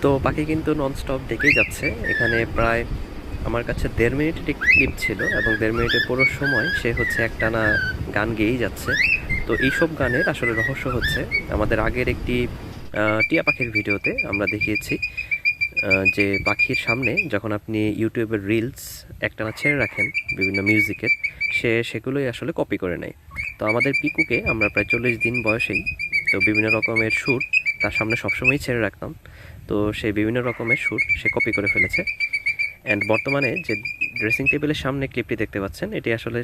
তো পাখি কিন্তু ননস্টপ ডেকেই যাচ্ছে। এখানে প্রায় আমার কাছে 1.5 মিনিটের একটি ক্লিপ ছিল এবং 1.5 মিনিটের পুরো সময় সে হচ্ছে একটানা গান গেয়েই যাচ্ছে। তো এইসব গানের আসলে রহস্য হচ্ছে আমাদের আগের একটি টিয়া পাখির ভিডিওতে আমরা দেখিয়েছি যে পাখির সামনে যখন আপনি ইউটিউবের রিলস একটানা ছেড়ে রাখেন বিভিন্ন মিউজিকের, সে সেগুলোই আসলে কপি করে নেয়। তো আমাদের পিকুকে আমরা প্রায় 40 দিন বয়সেই তো বিভিন্ন রকমের সুর তার সামনে সবসময়ই ছেড়ে রাখতাম। তো সে বিভিন্ন রকমের সুর সে কপি করে ফেলেছে। অ্যান্ড বর্তমানে যে ড্রেসিং টেবিলের সামনে ক্লিপটি দেখতে পাচ্ছেন, এটি আসলে